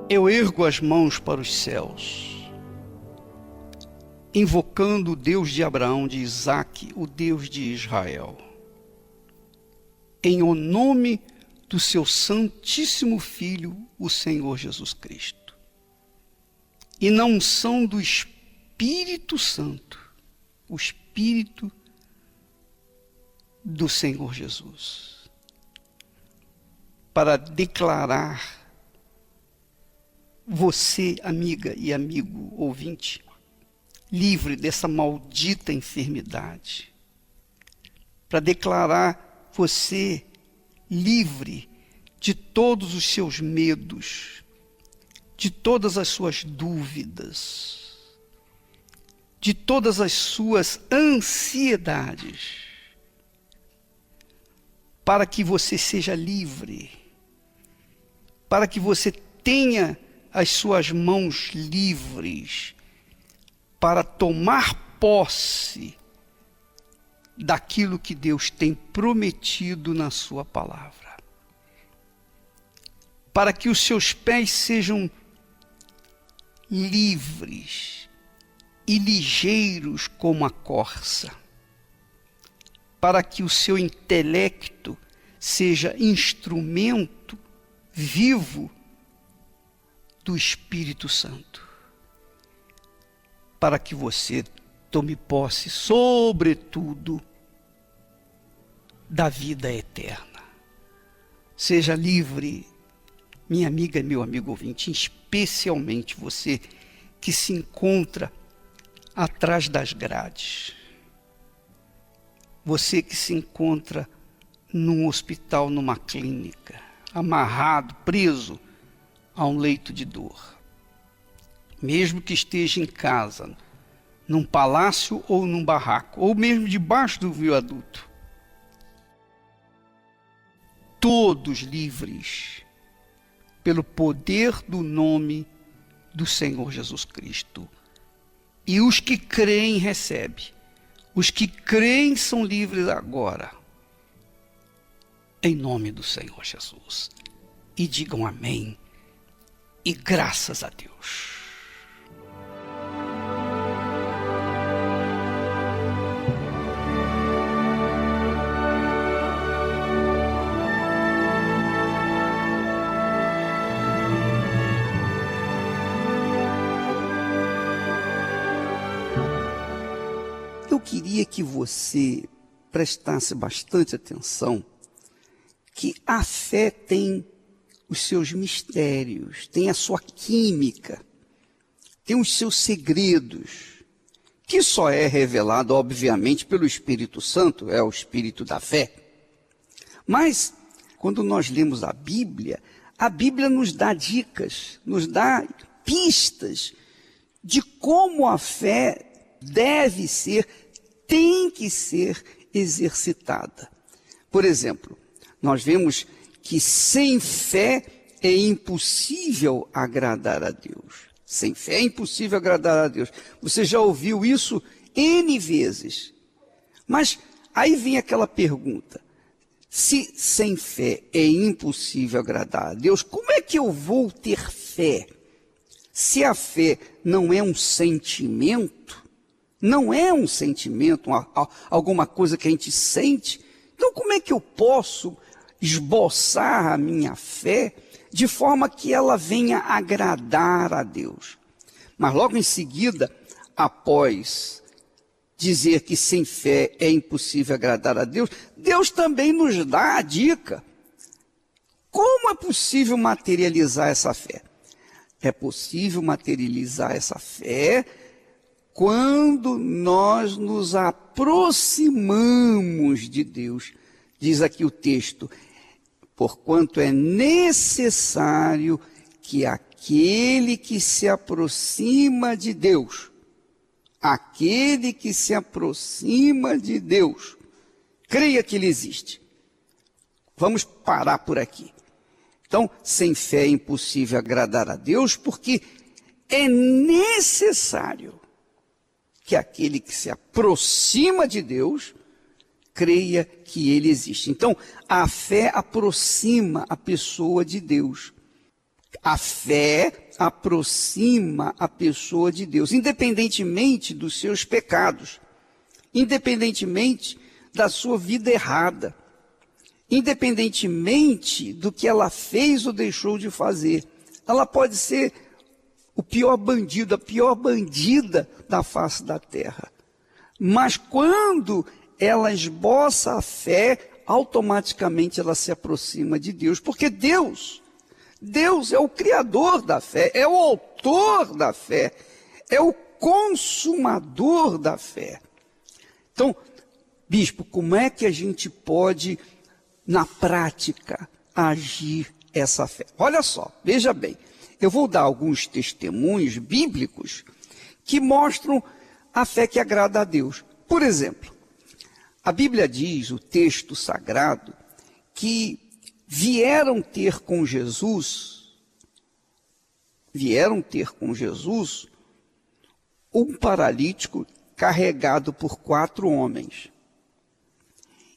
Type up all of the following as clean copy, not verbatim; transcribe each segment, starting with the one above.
Eu ergo as mãos para os céus, invocando o Deus de Abraão, de Isaque, o Deus de Israel, em o nome do seu Santíssimo Filho, o Senhor Jesus Cristo, e na unção do Espírito Santo, o Espírito do Senhor Jesus, para declarar você, amiga e amigo ouvinte, livre dessa maldita enfermidade, para declarar você livre de todos os seus medos, de todas as suas dúvidas, de todas as suas ansiedades, para que você seja livre, para que você tenha as suas mãos livres para tomar posse daquilo que Deus tem prometido na sua palavra, para que os seus pés sejam livres e ligeiros como a corça, para que o seu intelecto seja instrumento vivo do Espírito Santo, para que você tome posse, sobretudo, da vida eterna. Seja livre, minha amiga e meu amigo ouvinte, especialmente você que se encontra atrás das grades, você que se encontra num hospital, numa clínica, amarrado, preso a um leito de dor, mesmo que esteja em casa, num palácio ou num barraco, ou mesmo debaixo do viaduto, todos livres pelo poder do nome do Senhor Jesus Cristo. E os que creem recebem, os que creem são livres agora, em nome do Senhor Jesus. E digam amém. E graças a Deus. Eu queria que você prestasse bastante atenção que a fé tem os seus mistérios, tem a sua química, tem os seus segredos, que só é revelado, obviamente, pelo Espírito Santo, é o Espírito da fé. Mas, quando nós lemos a Bíblia nos dá dicas, nos dá pistas de como a fé deve ser, tem que ser exercitada. Por exemplo, nós vemos que sem fé é impossível agradar a Deus. Sem fé é impossível agradar a Deus. Você já ouviu isso N vezes. Mas aí vem aquela pergunta. Se sem fé é impossível agradar a Deus, como é que eu vou ter fé? Se a fé não é um sentimento, alguma coisa que a gente sente, então como é que eu posso esboçar a minha fé de forma que ela venha agradar a Deus? Mas logo em seguida, após dizer que sem fé é impossível agradar a Deus, Deus também nos dá a dica. Como é possível materializar essa fé? É possível materializar essa fé quando nós nos aproximamos de Deus. Diz aqui o texto: porquanto é necessário que aquele que se aproxima de Deus, creia que Ele existe. Vamos parar por aqui. Então, sem fé é impossível agradar a Deus, porque é necessário que aquele que se aproxima de Deus creia que Ele existe. Então, a fé aproxima a pessoa de Deus. A fé aproxima a pessoa de Deus, independentemente dos seus pecados, independentemente da sua vida errada, independentemente do que ela fez ou deixou de fazer. Ela pode ser o pior bandido, a pior bandida da face da terra. Mas quando ela esboça a fé, automaticamente ela se aproxima de Deus, porque Deus é o criador da fé, é o autor da fé, é o consumador da fé. Então, bispo, como é que a gente pode, na prática, agir essa fé? Olha só, veja bem, eu vou dar alguns testemunhos bíblicos que mostram a fé que agrada a Deus. Por exemplo, a Bíblia diz, o texto sagrado, que vieram ter com Jesus um paralítico carregado por 4 homens.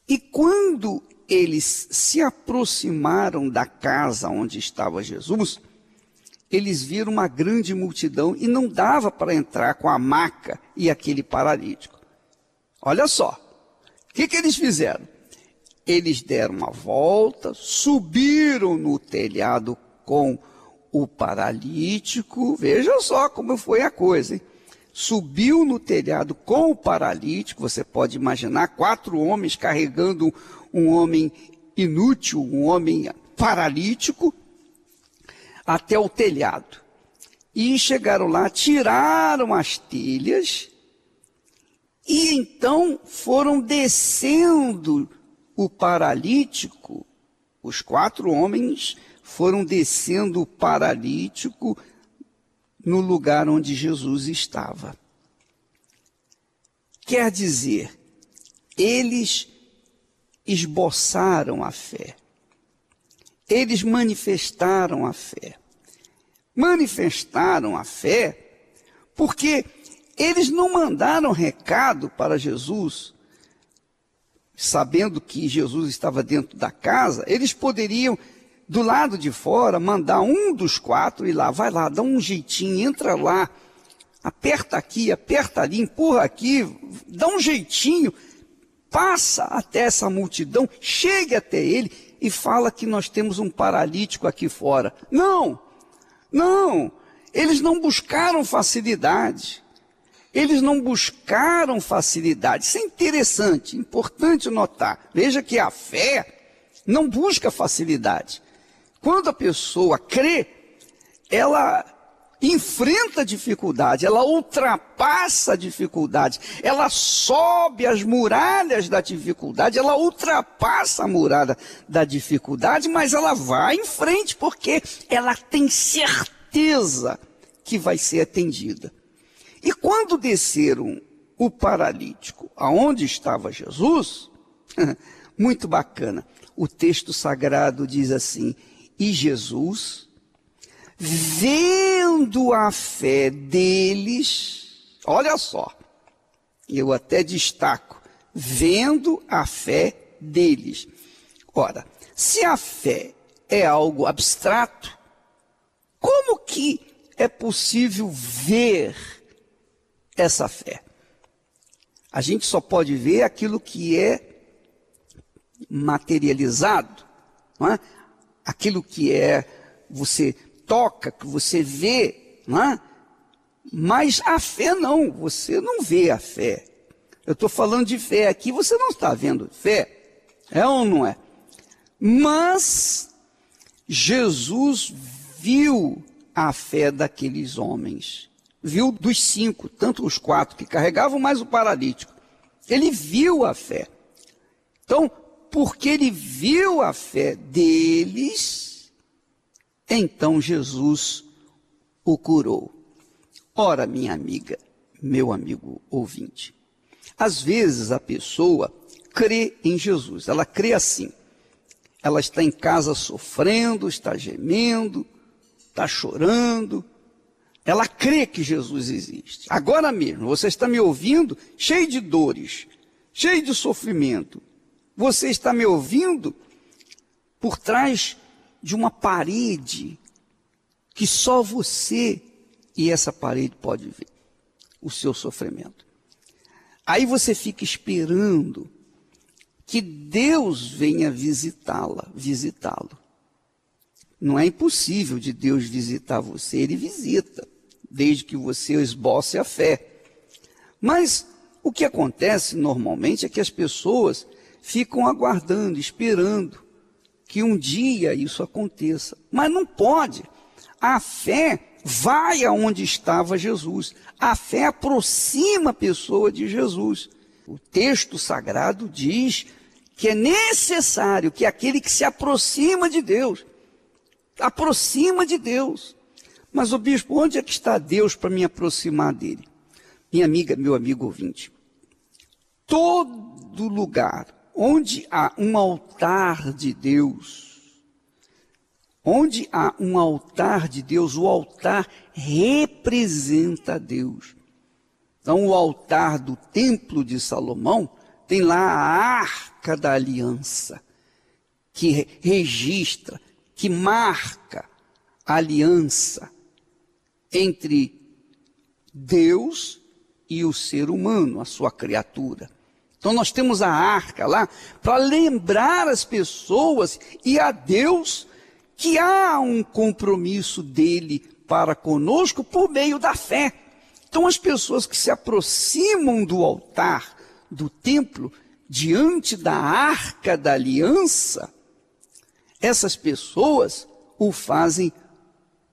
E quando eles se aproximaram da casa onde estava Jesus, eles viram uma grande multidão e não dava para entrar com a maca e aquele paralítico. Olha só, o que eles fizeram? Eles deram uma volta, subiram no telhado com o paralítico. Veja só como foi a coisa, hein? Subiu no telhado com o paralítico. Você pode imaginar 4 homens carregando um homem inútil, um homem paralítico, até o telhado. E chegaram lá, tiraram as telhas e então foram descendo o paralítico. Os 4 homens foram descendo o paralítico no lugar onde Jesus estava. Quer dizer, eles esboçaram a fé. Eles manifestaram a fé. Manifestaram a fé porque eles não mandaram recado para Jesus, sabendo que Jesus estava dentro da casa. Eles poderiam, do lado de fora, mandar um dos 4 ir lá, vai lá, dá um jeitinho, entra lá, aperta aqui, aperta ali, empurra aqui, dá um jeitinho, passa até essa multidão, chegue até ele e fala que nós temos um paralítico aqui fora. Não, eles não buscaram facilidade. Eles não buscaram facilidade. Isso é interessante, importante notar. Veja que a fé não busca facilidade. Quando a pessoa crê, ela enfrenta a dificuldade, ela ultrapassa a dificuldade, ela sobe as muralhas da dificuldade, ela ultrapassa a muralha da dificuldade, mas ela vai em frente porque ela tem certeza que vai ser atendida. E quando desceram o paralítico aonde estava Jesus, muito bacana, o texto sagrado diz assim: e Jesus, vendo a fé deles, olha só, eu até destaco, vendo a fé deles. Ora, se a fé é algo abstrato, como que é possível ver essa fé? A gente só pode ver aquilo que é materializado, não é? Aquilo que é, você toca, que você vê, não é? Mas a fé não, você não vê a fé. Eu estou falando de fé aqui, você não está vendo fé, é ou não é? Mas Jesus viu a fé daqueles homens, viu dos 5, tanto os 4 que carregavam, mais o paralítico. Ele viu a fé. Então, porque ele viu a fé deles, então Jesus o curou. Ora, minha amiga, meu amigo ouvinte, às vezes a pessoa crê em Jesus, ela crê assim, ela está em casa sofrendo, está gemendo, está chorando, ela crê que Jesus existe. Agora mesmo, você está me ouvindo cheio de dores, cheio de sofrimento. Você está me ouvindo por trás de uma parede que só você e essa parede pode ver o seu sofrimento. Aí você fica esperando que Deus venha visitá-lo. Não é impossível de Deus visitar você, Ele visita, desde que você esboce a fé. Mas o que acontece normalmente é que as pessoas ficam aguardando, esperando que um dia isso aconteça. Mas não pode. A fé vai aonde estava Jesus. A fé aproxima a pessoa de Jesus. O texto sagrado diz que é necessário que aquele que se aproxima de Deus, Mas, bispo, onde é que está Deus para me aproximar dele? Minha amiga, meu amigo ouvinte, todo lugar onde há um altar de Deus, o altar representa Deus. Então, o altar do templo de Salomão tem lá a arca da aliança, que registra, que marca a aliança entre Deus e o ser humano, a sua criatura. Então nós temos a arca lá para lembrar as pessoas e a Deus que há um compromisso dele para conosco por meio da fé. Então as pessoas que se aproximam do altar, do templo, diante da arca da aliança, essas pessoas o fazem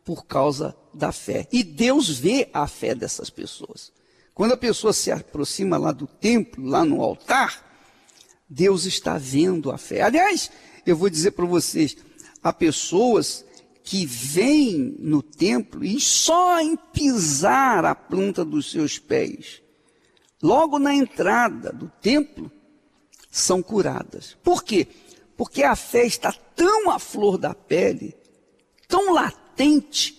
por causa da fé. E Deus vê a fé dessas pessoas. Quando a pessoa se aproxima lá do templo, lá no altar, Deus está vendo a fé. Aliás, eu vou dizer para vocês, há pessoas que vêm no templo e só em pisar a planta dos seus pés, logo na entrada do templo, são curadas. Por quê? Porque a fé está tão à flor da pele, tão latente,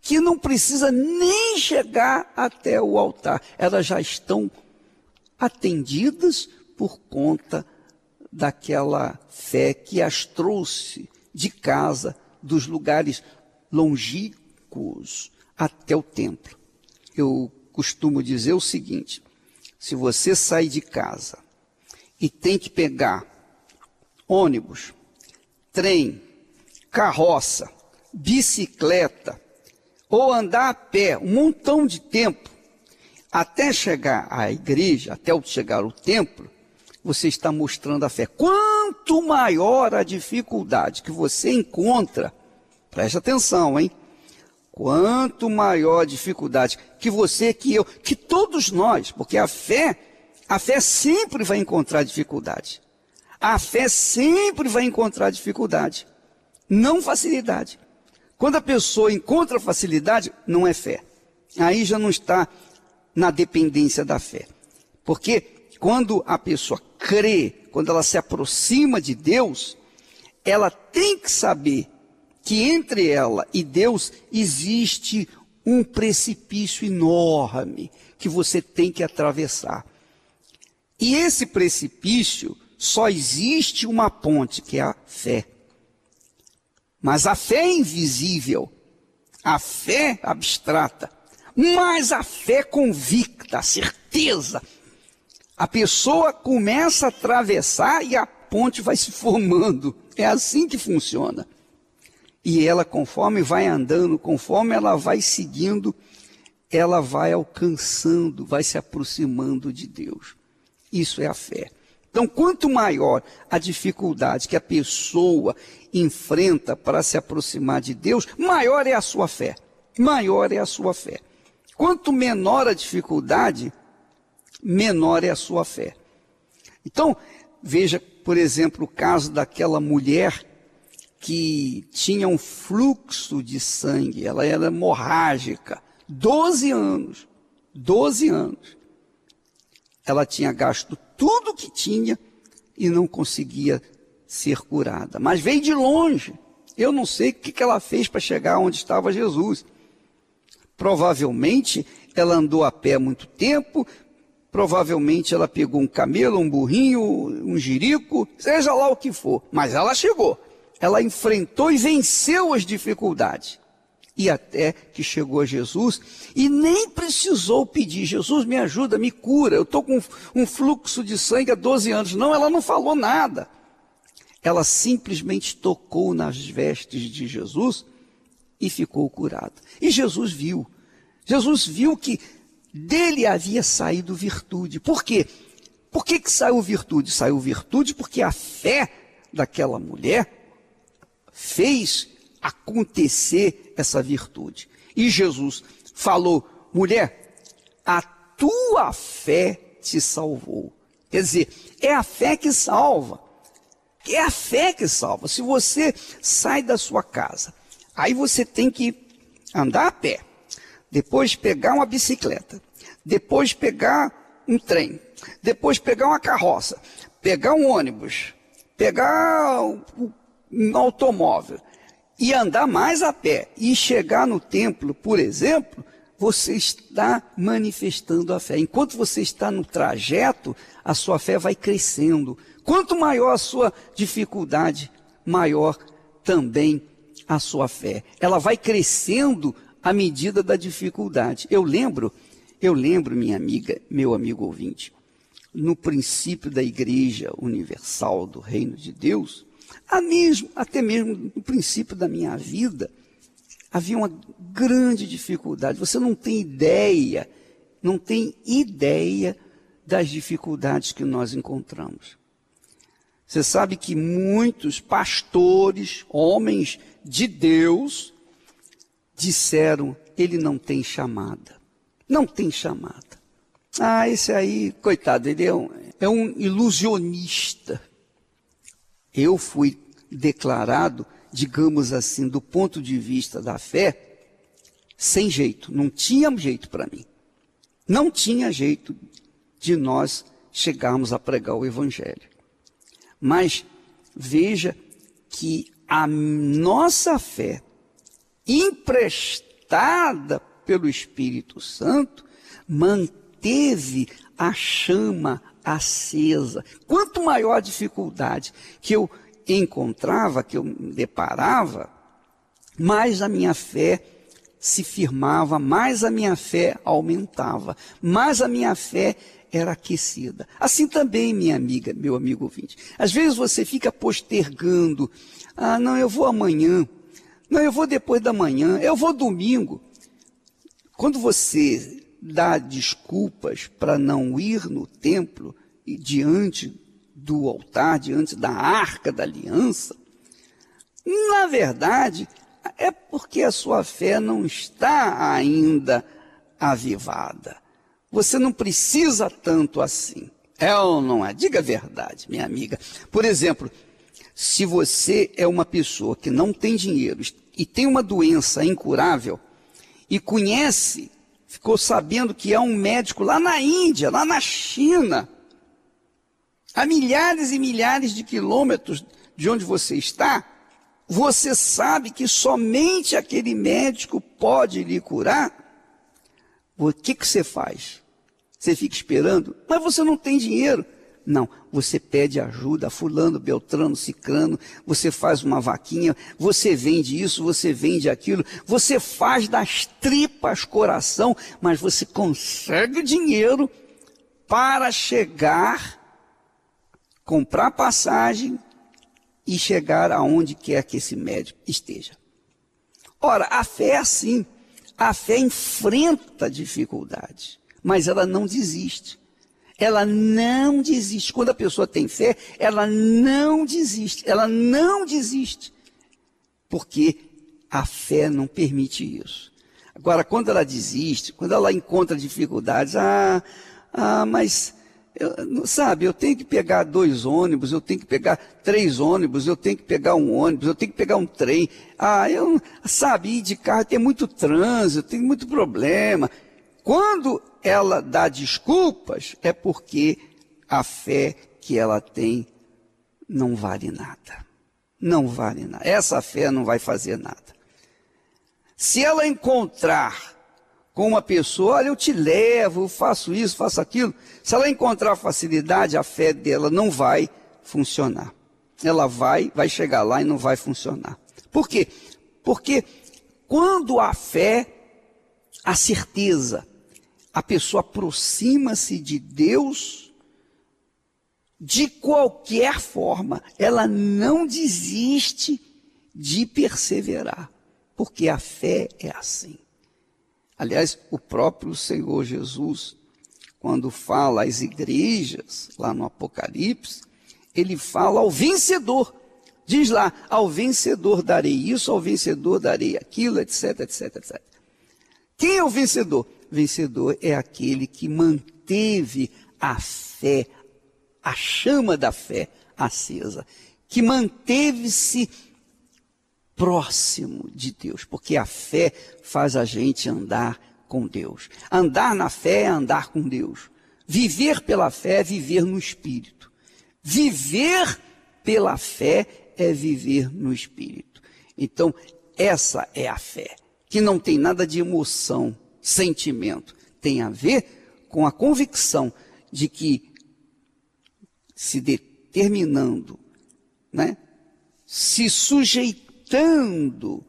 que não precisa nem chegar até o altar. Elas já estão atendidas por conta daquela fé que as trouxe de casa, dos lugares longínquos até o templo. Eu costumo dizer o seguinte: se você sair de casa e tem que pegar ônibus, trem, carroça, bicicleta, ou andar a pé um montão de tempo, até chegar à igreja, até chegar ao templo, você está mostrando a fé. Quanto maior a dificuldade que você encontra, preste atenção, hein? Quanto maior a dificuldade que você, que eu, que todos nós, porque a fé sempre vai encontrar dificuldade. A fé sempre vai encontrar dificuldade, não facilidade. Quando a pessoa encontra facilidade, não é fé. Aí já não está na dependência da fé. Porque quando a pessoa crê, quando ela se aproxima de Deus, ela tem que saber que entre ela e Deus existe um precipício enorme que você tem que atravessar. E esse precipício só existe uma ponte, que é a fé. Mas a fé é invisível, a fé abstrata, mas a fé convicta, a certeza. A pessoa começa a atravessar e a ponte vai se formando. É assim que funciona. E ela, conforme vai andando, conforme ela vai seguindo, ela vai alcançando, vai se aproximando de Deus. Isso é a fé. Então, quanto maior a dificuldade que a pessoa enfrenta para se aproximar de Deus, maior é a sua fé. Maior é a sua fé. Quanto menor a dificuldade, menor é a sua fé. Então, veja, por exemplo, o caso daquela mulher que tinha um fluxo de sangue, ela era hemorrágica, 12 anos. Ela tinha gasto tudo que tinha e não conseguia ser curada. Mas veio de longe. Eu não sei o que ela fez para chegar onde estava Jesus. Provavelmente ela andou a pé muito tempo, provavelmente ela pegou um camelo, um burrinho, um jirico, seja lá o que for. Mas ela chegou. Ela enfrentou e venceu as dificuldades. E até que chegou a Jesus e nem precisou pedir, Jesus me ajuda, me cura, eu estou com um fluxo de sangue há 12 anos. Não, ela não falou nada. Ela simplesmente tocou nas vestes de Jesus e ficou curada. E Jesus viu que dele havia saído virtude. Por quê? Por que saiu virtude? Saiu virtude porque a fé daquela mulher fez acontecer essa virtude. E Jesus falou: mulher, a tua fé te salvou. Quer dizer, é a fé que salva. É a fé que salva. Se você sai da sua casa, aí você tem que andar a pé, depois pegar uma bicicleta, depois pegar um trem, depois pegar uma carroça, pegar um ônibus, pegar um automóvel e andar mais a pé e chegar no templo, por exemplo, você está manifestando a fé. Enquanto você está no trajeto, a sua fé vai crescendo. Quanto maior a sua dificuldade, maior também a sua fé. Ela vai crescendo à medida da dificuldade. Eu lembro, minha amiga, meu amigo ouvinte, no princípio da Igreja Universal do Reino de Deus, até mesmo no princípio da minha vida, havia uma grande dificuldade. Você não tem ideia das dificuldades que nós encontramos. Você sabe que muitos pastores, homens de Deus, disseram: ele não tem chamada. Não tem chamada. Esse aí, coitado, ele é um ilusionista. Eu fui declarado, digamos assim, do ponto de vista da fé, sem jeito. Não tinha jeito para mim. Não tinha jeito de nós chegarmos a pregar o Evangelho. Mas veja que a nossa fé, emprestada pelo Espírito Santo, manteve a chama acesa. Quanto maior a dificuldade que eu encontrava, que eu me deparava, mais a minha fé se firmava, mais a minha fé aumentava, mais a minha fé era aquecida. Assim também, minha amiga, meu amigo ouvinte. Às vezes você fica postergando. Não, eu vou amanhã. Não, eu vou depois da manhã. Eu vou domingo. Quando você dá desculpas para não ir no templo e diante do altar, diante da arca da aliança, na verdade, é porque a sua fé não está ainda avivada. Você não precisa tanto assim. É ou não é? Diga a verdade, minha amiga. Por exemplo, se você é uma pessoa que não tem dinheiro e tem uma doença incurável e ficou sabendo que é um médico lá na Índia, lá na China, a milhares e milhares de quilômetros de onde você está, você sabe que somente aquele médico pode lhe curar. O que você faz? Você fica esperando? Mas você não tem dinheiro. Não, você pede ajuda a fulano, beltrano, cicrano, você faz uma vaquinha, você vende isso, você vende aquilo, você faz das tripas coração, mas você consegue dinheiro para chegar, comprar passagem e chegar aonde quer que esse médico esteja. Ora, a fé é assim. A fé enfrenta dificuldades, mas ela não desiste. Ela não desiste. Quando a pessoa tem fé, ela não desiste. Ela não desiste. Porque a fé não permite isso. Agora, quando ela desiste, quando ela encontra dificuldades, mas eu tenho que pegar 2 ônibus, eu tenho que pegar 3 ônibus, eu tenho que pegar um ônibus, eu tenho que pegar um trem. Ir de carro tem muito trânsito, tem muito problema. Quando ela dá desculpas, é porque a fé que ela tem não vale nada. Não vale nada. Essa fé não vai fazer nada. Se ela encontrar com uma pessoa, olha, eu te levo, eu faço isso, faço aquilo. Se ela encontrar facilidade, a fé dela não vai funcionar. Ela vai chegar lá e não vai funcionar. Por quê? Porque quando a fé, a certeza, a pessoa aproxima-se de Deus de qualquer forma, ela não desiste de perseverar, porque a fé é assim. Aliás, o próprio Senhor Jesus, quando fala às igrejas, lá no Apocalipse, ele fala ao vencedor. Diz lá, ao vencedor darei isso, ao vencedor darei aquilo, etc, etc, etc. Quem é o vencedor? Vencedor é aquele que manteve a fé, a chama da fé acesa, que manteve-se próximo de Deus, porque a fé faz a gente andar com Deus. Andar na fé é andar com Deus. Viver pela fé é viver no Espírito. Viver pela fé é viver no Espírito. Então, essa é a fé, que não tem nada de emoção, sentimento. Tem a ver com a convicção de que, se determinando, né, se sujeitando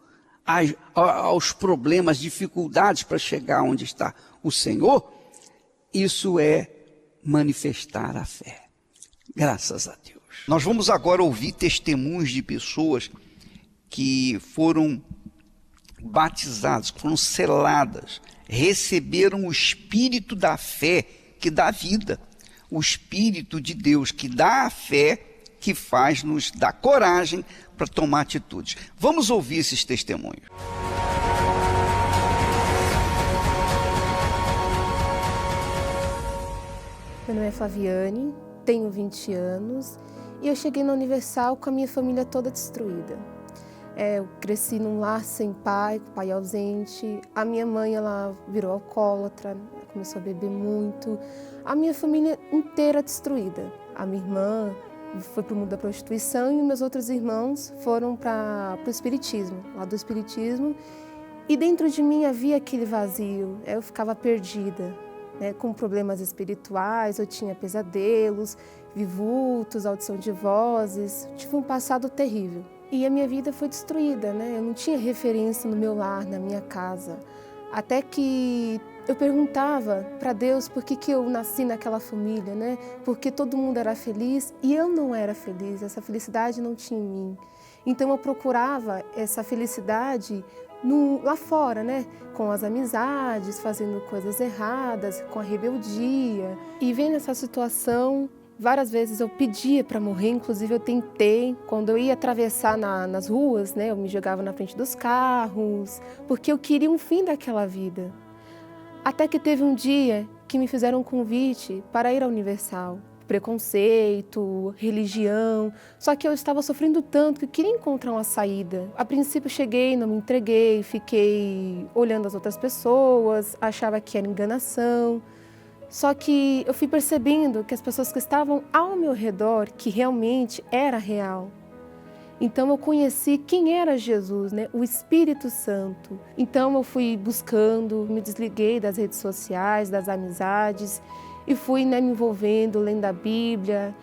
aos problemas, dificuldades para chegar onde está o Senhor, isso é manifestar a fé. Graças a Deus. Nós vamos agora ouvir testemunhos de pessoas que foram batizadas, foram seladas, receberam o Espírito da fé que dá vida, o Espírito de Deus que dá a fé, que faz-nos dar coragem para tomar atitudes. Vamos ouvir esses testemunhos. Meu nome é Flaviane, tenho 20 anos e eu cheguei na Universal com a minha família toda destruída. Eu cresci num lar sem pai, com pai ausente. A minha mãe, ela virou alcoólatra, começou a beber muito. A minha família inteira destruída. A minha irmã foi para o mundo da prostituição e meus outros irmãos foram para o espiritismo, lá do espiritismo. E dentro de mim havia aquele vazio, eu ficava perdida, né, com problemas espirituais, eu tinha pesadelos, vi vultos, audição de vozes, tive um passado terrível. E a minha vida foi destruída, né? Eu não tinha referência no meu lar, na minha casa. Até que eu perguntava para Deus por que eu nasci naquela família, né? Porque todo mundo era feliz e eu não era feliz, essa felicidade não tinha em mim. Então eu procurava essa felicidade lá fora, né? Com as amizades, fazendo coisas erradas, com a rebeldia. E vendo essa situação, várias vezes eu pedia para morrer, inclusive eu tentei. Quando eu ia atravessar nas ruas, né, eu me jogava na frente dos carros, porque eu queria um fim daquela vida. Até que teve um dia que me fizeram um convite para ir à Universal. Preconceito, religião, só que eu estava sofrendo tanto que eu queria encontrar uma saída. A princípio cheguei, não me entreguei, fiquei olhando as outras pessoas, achava que era enganação. Só que eu fui percebendo que as pessoas que estavam ao meu redor, que realmente era real. Então eu conheci quem era Jesus, né? O Espírito Santo. Então eu fui buscando, me desliguei das redes sociais, das amizades e fui, né, me envolvendo, lendo a Bíblia,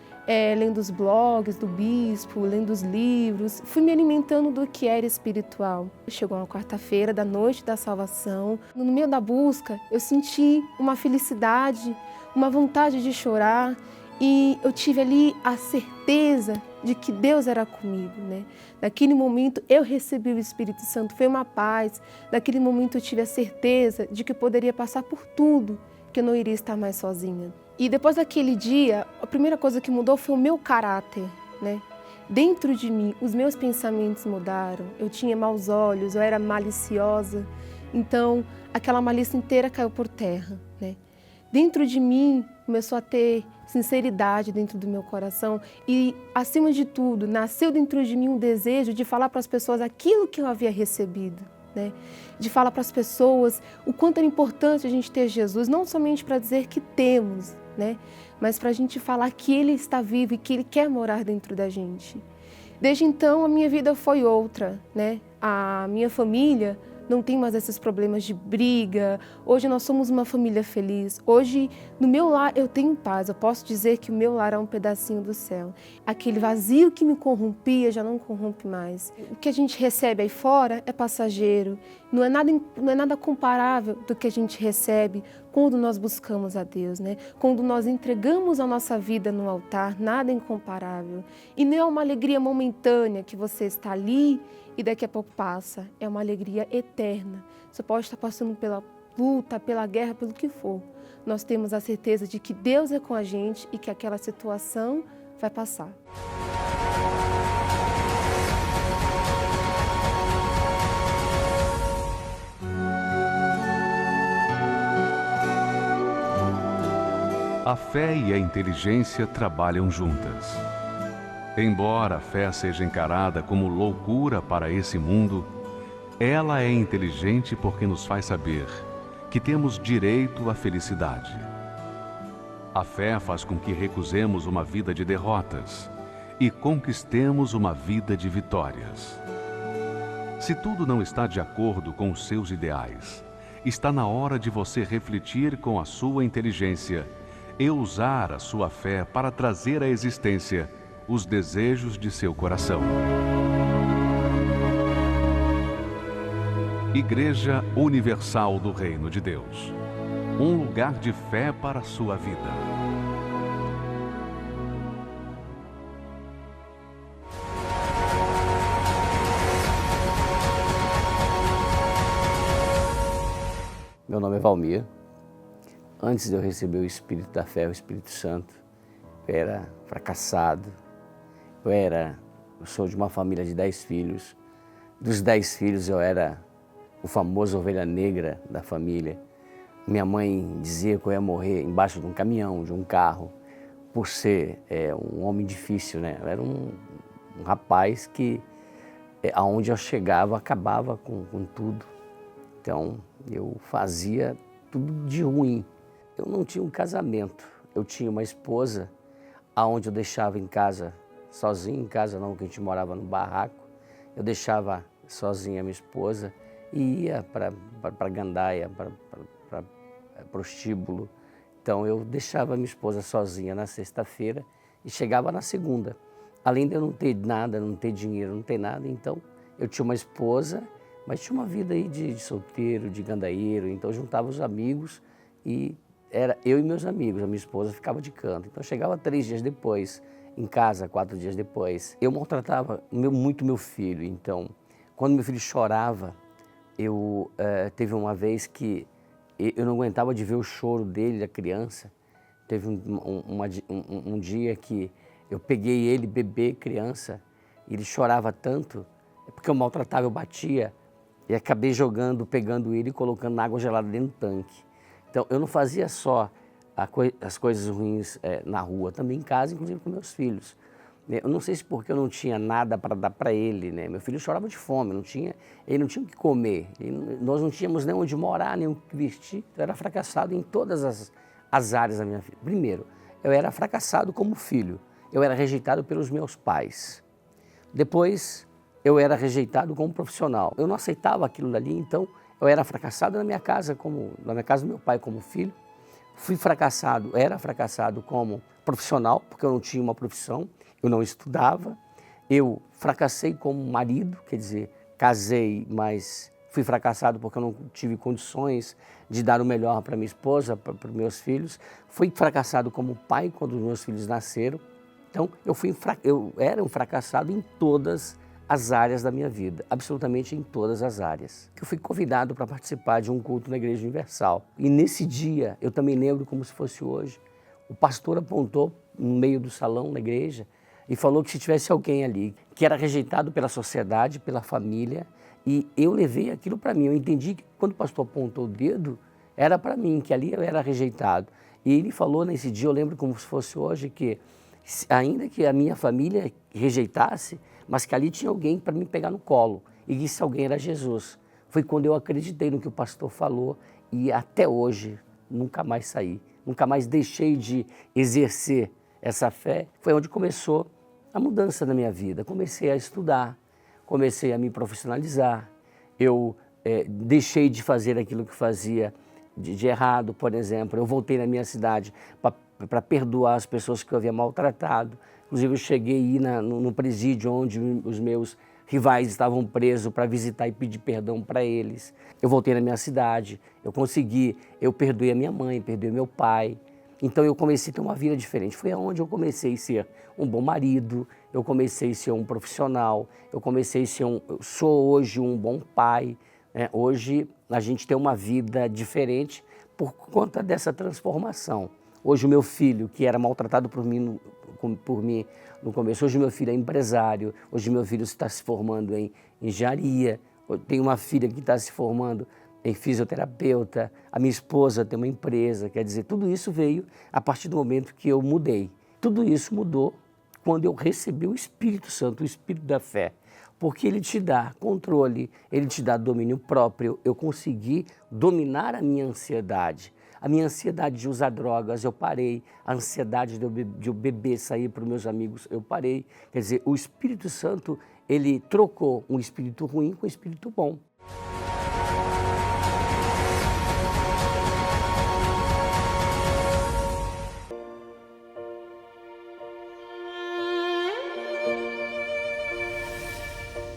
lendo os blogs do bispo, lendo os livros. Fui me alimentando do que era espiritual. Chegou uma quarta-feira da noite da salvação. No meio da busca, eu senti uma felicidade, uma vontade de chorar. E eu tive ali a certeza de que Deus era comigo, né? Naquele momento eu recebi o Espírito Santo, foi uma paz. Naquele momento eu tive a certeza de que eu poderia passar por tudo, que eu não iria estar mais sozinha. E depois daquele dia, a primeira coisa que mudou foi o meu caráter, né? Dentro de mim, os meus pensamentos mudaram. Eu tinha maus olhos, eu era maliciosa. Então, aquela malícia inteira caiu por terra, né? Dentro de mim, começou a ter sinceridade dentro do meu coração e, acima de tudo, nasceu dentro de mim um desejo de falar para as pessoas aquilo que eu havia recebido, né? De falar para as pessoas o quanto era importante a gente ter Jesus, não somente para dizer que temos, né? Mas para a gente falar que Ele está vivo e que Ele quer morar dentro da gente. Desde então, a minha vida foi outra, né? A minha família não tem mais esses problemas de briga. Hoje nós somos uma família feliz. Hoje, no meu lar, eu tenho paz. Eu posso dizer que o meu lar é um pedacinho do céu. Aquele vazio que me corrompia já não corrompe mais. O que a gente recebe aí fora é passageiro. Não é nada comparável do que a gente recebe quando nós buscamos a Deus, né? Quando nós entregamos a nossa vida no altar, nada é incomparável. E não é uma alegria momentânea que você está ali e daqui a pouco passa. É uma alegria eterna. Você pode estar passando pela luta, pela guerra, pelo que for. Nós temos a certeza de que Deus é com a gente e que aquela situação vai passar. A fé e a inteligência trabalham juntas. Embora a fé seja encarada como loucura para esse mundo, ela é inteligente porque nos faz saber que temos direito à felicidade. A fé faz com que recusemos uma vida de derrotas e conquistemos uma vida de vitórias. Se tudo não está de acordo com os seus ideais, está na hora de você refletir com a sua inteligência e usar a sua fé para trazer à existência os desejos de seu coração. Igreja Universal do Reino de Deus. Um lugar de fé para a sua vida. Meu nome é Valmir. Antes de eu receber o Espírito da Fé, o Espírito Santo, eu era fracassado. Eu sou de uma família de 10 filhos. Dos 10 filhos, eu era o famoso ovelha negra da família. Minha mãe dizia que eu ia morrer embaixo de um caminhão, de um carro, por ser um homem difícil, né? Eu era um rapaz que, aonde eu chegava, acabava com tudo. Então, eu fazia tudo de ruim. Eu não tinha um casamento, eu tinha uma esposa, aonde eu deixava em casa, sozinho em casa não, que a gente morava no barraco, eu deixava sozinha a minha esposa e ia para gandaia, para prostíbulo. Então eu deixava a minha esposa sozinha na sexta-feira e chegava na segunda. Além de eu não ter nada, não ter dinheiro, não ter nada, então eu tinha uma esposa, mas tinha uma vida aí de solteiro, de gandaieiro, então eu juntava os amigos e era eu e meus amigos, a minha esposa ficava de canto. Então eu chegava 3 dias depois, em casa 4 dias depois. Eu maltratava muito meu filho, então quando meu filho chorava, teve uma vez que eu não aguentava de ver o choro dele, da criança. Teve um dia que eu peguei ele, bebê, criança, e ele chorava tanto, porque eu maltratava, eu batia, e acabei pegando ele e colocando água gelada dentro do tanque. Então, eu não fazia só as coisas ruins na rua, também em casa, inclusive com meus filhos. Eu não sei se porque eu não tinha nada para dar para ele, né? Meu filho chorava de fome, ele não tinha o que comer, nós não tínhamos nem onde morar, nem o que vestir. Eu era fracassado em todas as áreas da minha vida. Primeiro, eu era fracassado como filho, eu era rejeitado pelos meus pais. Depois, eu era rejeitado como profissional. Eu não aceitava aquilo dali, então eu era fracassado na minha casa do meu pai como filho. Era fracassado como profissional, porque eu não tinha uma profissão, eu não estudava. Eu fracassei como marido, quer dizer, casei, mas fui fracassado porque eu não tive condições de dar o melhor para minha esposa, para os meus filhos. Fui fracassado como pai quando os meus filhos nasceram. Então, eu era um fracassado em todas as áreas da minha vida, absolutamente em todas as áreas. Eu fui convidado para participar de um culto na Igreja Universal. E nesse dia, eu também lembro como se fosse hoje, o pastor apontou no meio do salão da igreja e falou que se tivesse alguém ali que era rejeitado pela sociedade, pela família, e eu levei aquilo para mim. Eu entendi que quando o pastor apontou o dedo, era para mim, que ali eu era rejeitado. E ele falou nesse dia, eu lembro como se fosse hoje, que ainda que a minha família rejeitasse, mas que ali tinha alguém para me pegar no colo, e que esse alguém era Jesus. Foi quando eu acreditei no que o pastor falou e até hoje nunca mais saí, nunca mais deixei de exercer essa fé. Foi onde começou a mudança na minha vida. Comecei a estudar, comecei a me profissionalizar. Eu deixei de fazer aquilo que fazia de errado, por exemplo. Eu voltei na minha cidade para perdoar as pessoas que eu havia maltratado. Inclusive, eu cheguei a ir no presídio onde os meus rivais estavam presos para visitar e pedir perdão para eles. Eu voltei na minha cidade, eu perdoei a minha mãe, perdoei meu pai. Então eu comecei a ter uma vida diferente. Foi onde eu comecei a ser um bom marido, eu comecei a ser um profissional, eu sou hoje um bom pai. Hoje a gente tem uma vida diferente por conta dessa transformação. Hoje o meu filho, que era maltratado por mim no começo, hoje o meu filho é empresário, hoje o meu filho está se formando em engenharia, eu tenho uma filha que está se formando em fisioterapeuta, a minha esposa tem uma empresa, quer dizer, tudo isso veio a partir do momento que eu mudei. Tudo isso mudou quando eu recebi o Espírito Santo, o Espírito da fé, porque ele te dá controle, ele te dá domínio próprio. Eu consegui dominar a minha ansiedade de usar drogas, eu parei, a ansiedade de eu beber, sair para os meus amigos, eu parei. Quer dizer, o Espírito Santo, ele trocou um espírito ruim com um espírito bom.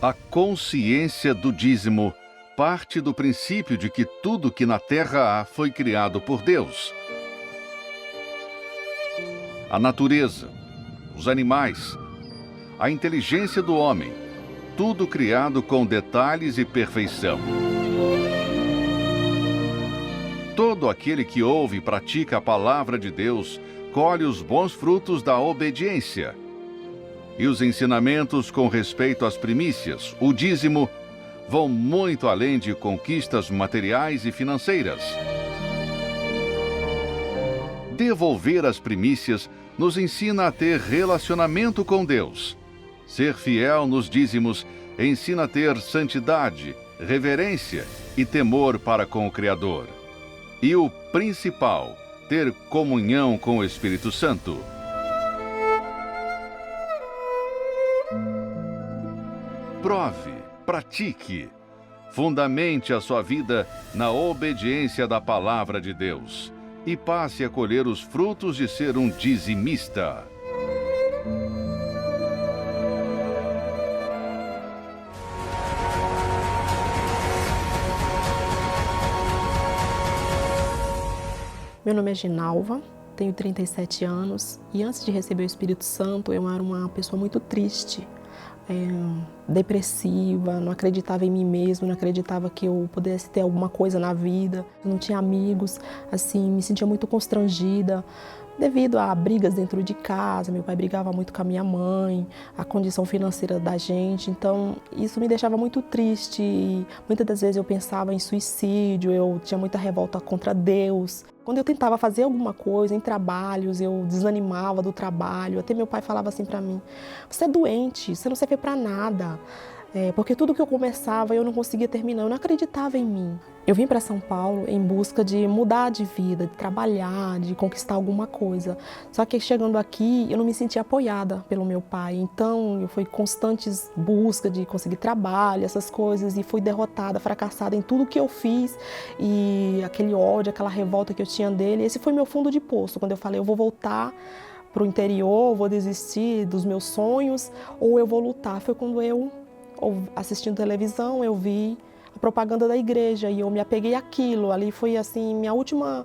A consciência do dízimo parte do princípio de que tudo que na terra há foi criado por Deus. A natureza, os animais, a inteligência do homem, tudo criado com detalhes e perfeição. Todo aquele que ouve e pratica a palavra de Deus colhe os bons frutos da obediência. E os ensinamentos com respeito às primícias, o dízimo, vão muito além de conquistas materiais e financeiras. Devolver as primícias nos ensina a ter relacionamento com Deus. Ser fiel nos dízimos ensina a ter santidade, reverência e temor para com o Criador. E o principal, ter comunhão com o Espírito Santo. Prove, pratique, fundamente a sua vida na obediência da palavra de Deus e passe a colher os frutos de ser um dizimista. Meu nome é Ginalva, tenho 37 anos e antes de receber o Espírito Santo eu era uma pessoa muito triste. Depressiva, não acreditava em mim mesma, não acreditava que eu pudesse ter alguma coisa na vida, eu não tinha amigos, assim, me sentia muito constrangida devido a brigas dentro de casa. Meu pai brigava muito com a minha mãe, a condição financeira da gente, então isso me deixava muito triste e muitas das vezes eu pensava em suicídio, eu tinha muita revolta contra Deus. Quando eu tentava fazer alguma coisa em trabalhos, eu desanimava do trabalho. Até meu pai falava assim para mim: você é doente, você não serve para nada. Porque tudo que eu começava eu não conseguia terminar, eu não acreditava em mim. Eu vim para São Paulo em busca de mudar de vida, de trabalhar, de conquistar alguma coisa. Só que chegando aqui eu não me sentia apoiada pelo meu pai. Então eu fui constantes busca de conseguir trabalho, essas coisas, e fui derrotada, fracassada em tudo que eu fiz. E aquele ódio, aquela revolta que eu tinha dele, esse foi meu fundo de poço. Quando eu falei, eu vou voltar para o interior, vou desistir dos meus sonhos ou eu vou lutar. Foi quando eu, assistindo televisão, eu vi a propaganda da igreja e eu me apeguei àquilo. Ali foi assim minha última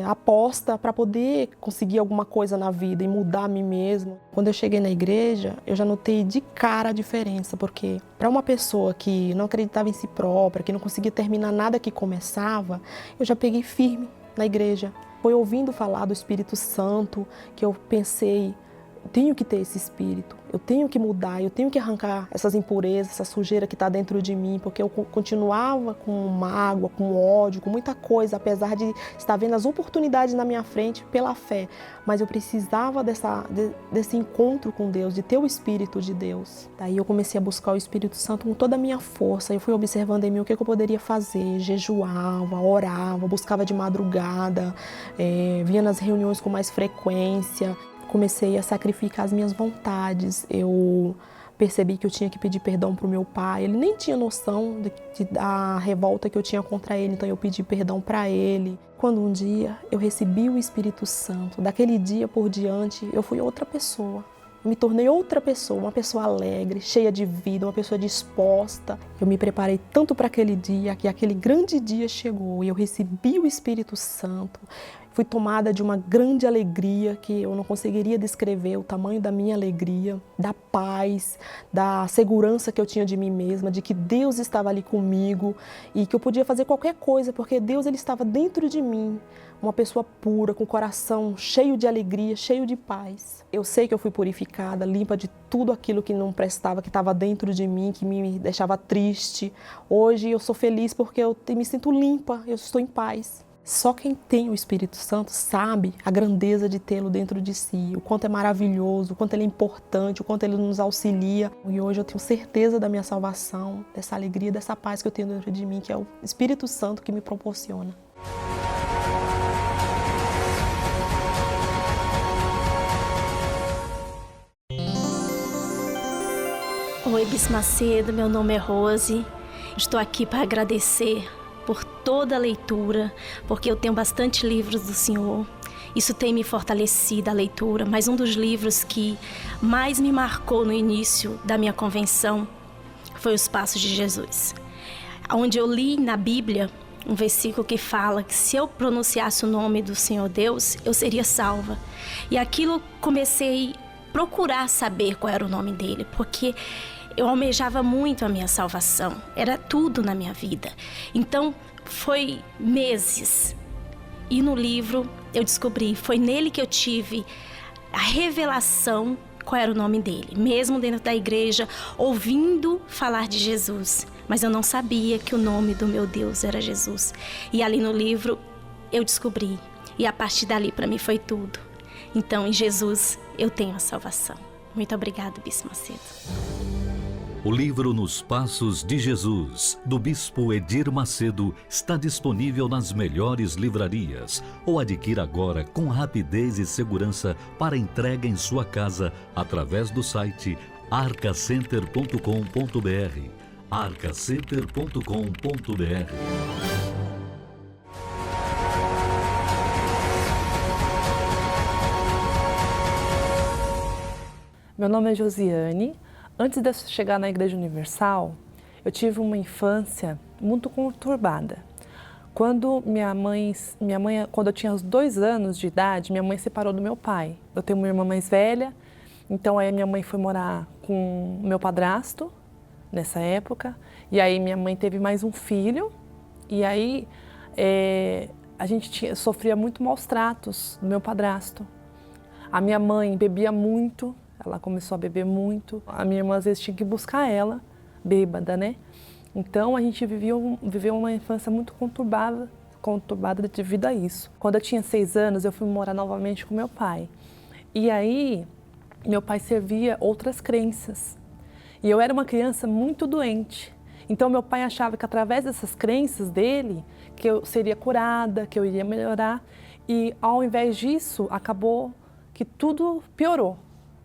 aposta para poder conseguir alguma coisa na vida e mudar a mim mesma. Quando eu cheguei na igreja, eu já notei de cara a diferença, porque para uma pessoa que não acreditava em si própria, que não conseguia terminar nada que começava, eu já peguei firme na igreja. Foi ouvindo falar do Espírito Santo que eu pensei: eu tenho que ter esse espírito, eu tenho que mudar, eu tenho que arrancar essas impurezas, essa sujeira que está dentro de mim, porque eu continuava com mágoa, com ódio, com muita coisa, apesar de estar vendo as oportunidades na minha frente pela fé. Mas eu precisava desse encontro com Deus, de ter o Espírito de Deus. Daí eu comecei a buscar o Espírito Santo com toda a minha força. Eu fui observando em mim o que eu poderia fazer, jejuava, orava, buscava de madrugada, vinha nas reuniões com mais frequência. Comecei a sacrificar as minhas vontades, eu percebi que eu tinha que pedir perdão para o meu pai. Ele nem tinha noção da revolta que eu tinha contra ele, então eu pedi perdão para ele. Quando um dia eu recebi o Espírito Santo, daquele dia por diante eu fui outra pessoa. Eu me tornei outra pessoa, uma pessoa alegre, cheia de vida, uma pessoa disposta. Eu me preparei tanto para aquele dia, que aquele grande dia chegou e eu recebi o Espírito Santo. Fui tomada de uma grande alegria que eu não conseguiria descrever o tamanho da minha alegria, da paz, da segurança que eu tinha de mim mesma, de que Deus estava ali comigo e que eu podia fazer qualquer coisa, porque Deus ele estava dentro de mim. Uma pessoa pura, com o coração cheio de alegria, cheio de paz. Eu sei que eu fui purificada, limpa de tudo aquilo que não prestava, que estava dentro de mim, que me deixava triste. Hoje eu sou feliz porque eu me sinto limpa, eu estou em paz. Só quem tem o Espírito Santo sabe a grandeza de tê-lo dentro de si, o quanto é maravilhoso, o quanto ele é importante, o quanto ele nos auxilia. E hoje eu tenho certeza da minha salvação, dessa alegria, dessa paz que eu tenho dentro de mim, que é o Espírito Santo que me proporciona. Oi, Bispo Macedo, meu nome é Rose. Estou aqui para agradecer por toda a leitura, porque eu tenho bastante livros do Senhor. Isso tem me fortalecido a leitura, mas um dos livros que mais me marcou no início da minha convenção foi Os Passos de Jesus, onde eu li na Bíblia um versículo que fala que se eu pronunciasse o nome do Senhor Deus, eu seria salva. E aquilo comecei a procurar saber qual era o nome dele, porque eu almejava muito a minha salvação, era tudo na minha vida. Então, foi meses. E no livro eu descobri, foi nele que eu tive a revelação qual era o nome dele. Mesmo dentro da igreja, ouvindo falar de Jesus. Mas eu não sabia que o nome do meu Deus era Jesus. E ali no livro eu descobri. E a partir dali para mim foi tudo. Então, em Jesus eu tenho a salvação. Muito obrigada, Bispo Macedo. O livro Nos Passos de Jesus, do Bispo Edir Macedo, está disponível nas melhores livrarias ou adquira agora com rapidez e segurança para entrega em sua casa através do site arcacenter.com.br. arcacenter.com.br. Meu nome é Josiane. Antes de eu chegar na Igreja Universal, eu tive uma infância muito conturbada. Quando quando eu tinha uns 2 anos de idade, minha mãe separou do meu pai. Eu tenho uma irmã mais velha, então aí minha mãe foi morar com o meu padrasto nessa época. E aí minha mãe teve mais um filho, e aí a gente sofria muito maus tratos do meu padrasto. A minha mãe bebia muito. Ela começou a beber muito. A minha irmã às vezes tinha que buscar ela, bêbada, né? Então a gente viveu uma infância muito conturbada devido a isso. Quando eu tinha 6 anos, eu fui morar novamente com meu pai. E aí, meu pai servia outras crenças. E eu era uma criança muito doente. Então meu pai achava que através dessas crenças dele, que eu seria curada, que eu iria melhorar. E ao invés disso, acabou que tudo piorou.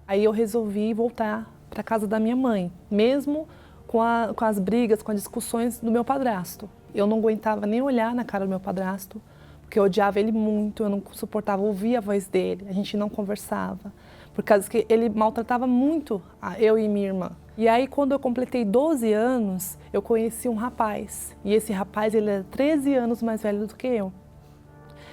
Aí eu resolvi voltar para a casa da minha mãe, mesmo com as brigas, com as discussões do meu padrasto. Eu não aguentava nem olhar na cara do meu padrasto, porque eu odiava ele muito, eu não suportava ouvir a voz dele, a gente não conversava, por causa que ele maltratava muito eu e minha irmã. E aí, quando eu completei 12 anos, eu conheci um rapaz, e esse rapaz ele era 13 anos mais velho do que eu.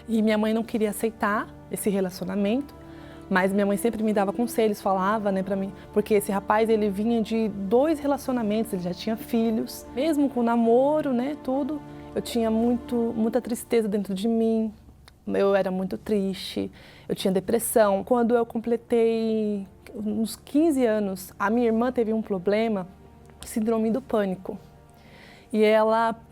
E minha mãe não queria aceitar esse relacionamento, mas minha mãe sempre me dava conselhos, falava, né, pra mim, porque esse rapaz, ele vinha de 2 relacionamentos, ele já tinha filhos. Mesmo com o namoro, né, tudo, eu tinha muita tristeza dentro de mim, eu era muito triste, eu tinha depressão. Quando eu completei uns 15 anos, a minha irmã teve um problema, síndrome do pânico. E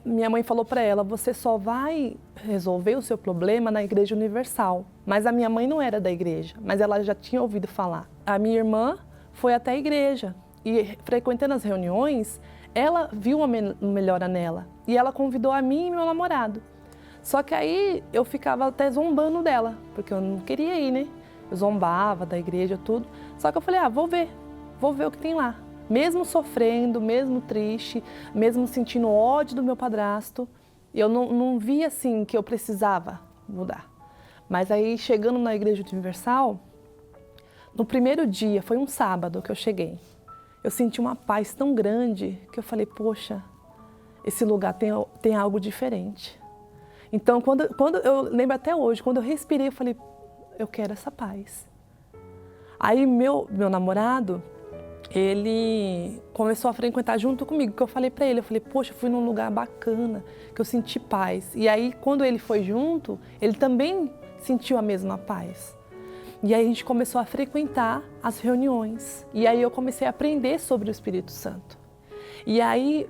minha mãe falou para ela, você só vai resolver o seu problema na Igreja Universal. Mas a minha mãe não era da igreja, mas ela já tinha ouvido falar. A minha irmã foi até a igreja e, frequentando as reuniões, ela viu uma melhora nela. E ela convidou a mim e meu namorado. Só que aí eu ficava até zombando dela, porque eu não queria ir, né? Eu zombava da igreja, tudo. Só que eu falei, vou ver o que tem lá. Mesmo sofrendo, mesmo triste, mesmo sentindo ódio do meu padrasto, eu não via assim que eu precisava mudar. Mas aí, chegando na Igreja Universal, no primeiro dia, foi um sábado que eu cheguei, eu senti uma paz tão grande que eu falei, poxa, esse lugar tem algo diferente. Então, quando eu lembro até hoje, quando eu respirei, eu falei, eu quero essa paz. Aí meu namorado, ele começou a frequentar junto comigo, que eu falei para ele, poxa, eu fui num lugar bacana, que eu senti paz. E aí, quando ele foi junto, ele também sentiu a mesma paz. E aí a gente começou a frequentar as reuniões. E aí eu comecei a aprender sobre o Espírito Santo. E aí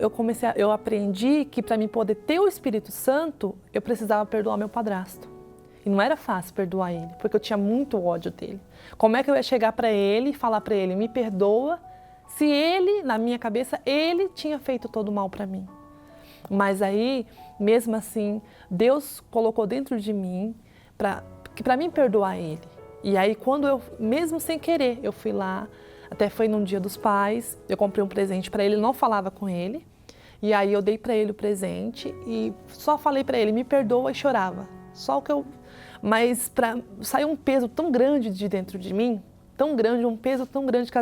eu aprendi que para mim poder ter o Espírito Santo, eu precisava perdoar meu padrasto. E não era fácil perdoar ele, porque eu tinha muito ódio dele. Como é que eu ia chegar para ele e falar para ele, me perdoa, se ele, na minha cabeça, ele tinha feito todo o mal para mim? Mas aí, mesmo assim, Deus colocou dentro de mim para mim perdoar ele. E aí, quando eu, mesmo sem querer, eu fui lá, até foi num Dia dos Pais, eu comprei um presente para ele, não falava com ele, e aí eu dei para ele o presente e só falei para ele, me perdoa, e chorava. Só o que eu... Mas saiu um peso tão grande de dentro de mim, tão grande, um peso tão grande que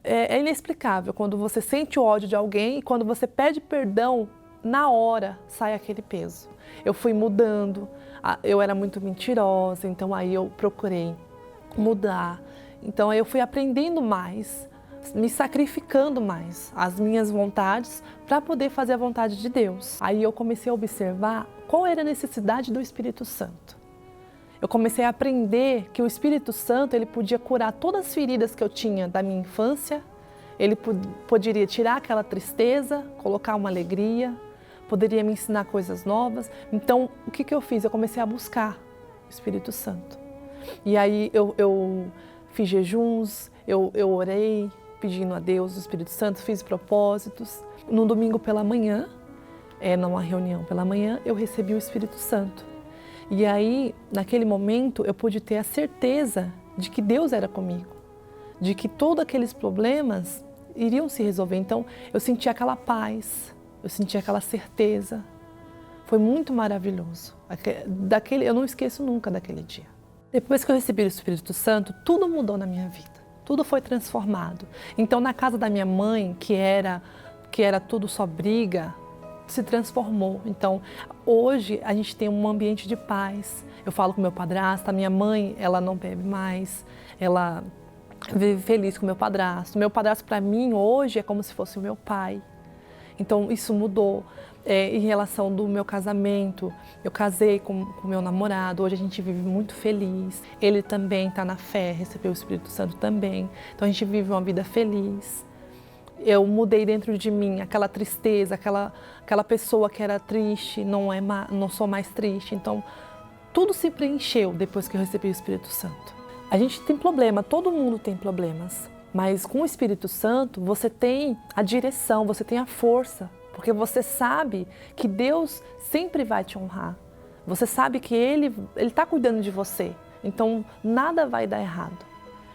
é inexplicável. Quando você sente o ódio de alguém e quando você pede perdão, na hora sai aquele peso. Eu fui mudando, eu era muito mentirosa, então aí eu procurei mudar. Então aí eu fui aprendendo mais, me sacrificando mais, as minhas vontades para poder fazer a vontade de Deus. Aí eu comecei a observar qual era a necessidade do Espírito Santo. Eu comecei a aprender que o Espírito Santo ele podia curar todas as feridas que eu tinha da minha infância, ele poderia tirar aquela tristeza, colocar uma alegria, poderia me ensinar coisas novas. Então, o que eu fiz? Eu comecei a buscar o Espírito Santo. E aí eu fiz jejuns, eu orei, pedindo a Deus o Espírito Santo, fiz propósitos. No domingo pela manhã, numa reunião pela manhã, eu recebi o Espírito Santo. E aí, naquele momento, eu pude ter a certeza de que Deus era comigo, de que todos aqueles problemas iriam se resolver. Então, eu senti aquela paz, eu senti aquela certeza. Foi muito maravilhoso. Eu não esqueço nunca daquele dia. Depois que eu recebi o Espírito Santo, tudo mudou na minha vida. Tudo foi transformado. Então, na casa da minha mãe, que era tudo só briga, se transformou. Então, hoje a gente tem um ambiente de paz. Eu falo com meu padrasto, a minha mãe, ela não bebe mais, ela vive feliz com meu padrasto. Meu padrasto, para mim, hoje é como se fosse o meu pai. Então, isso mudou. Em relação do meu casamento, eu casei com o meu namorado, hoje a gente vive muito feliz. Ele também está na fé, recebeu o Espírito Santo também. Então, a gente vive uma vida feliz. Eu mudei dentro de mim aquela tristeza, aquela pessoa que era triste, não sou mais triste. Então, tudo se preencheu depois que eu recebi o Espírito Santo. A gente tem problema, todo mundo tem problemas, mas com o Espírito Santo você tem a direção, você tem a força, porque você sabe que Deus sempre vai te honrar. Você sabe que Ele está cuidando de você, então nada vai dar errado.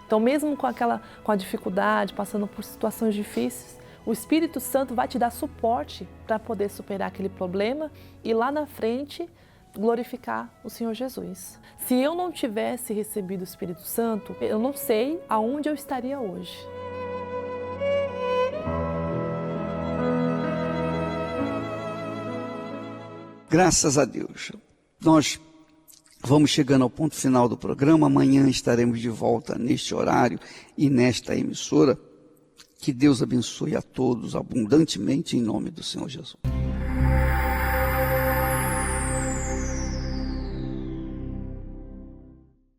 Então, mesmo com a dificuldade, passando por situações difíceis, o Espírito Santo vai te dar suporte para poder superar aquele problema e lá na frente glorificar o Senhor Jesus. Se eu não tivesse recebido o Espírito Santo, eu não sei aonde eu estaria hoje. Graças a Deus. Nós vamos chegando ao ponto final do programa. Amanhã estaremos de volta neste horário e nesta emissora. Que Deus abençoe a todos abundantemente em nome do Senhor Jesus.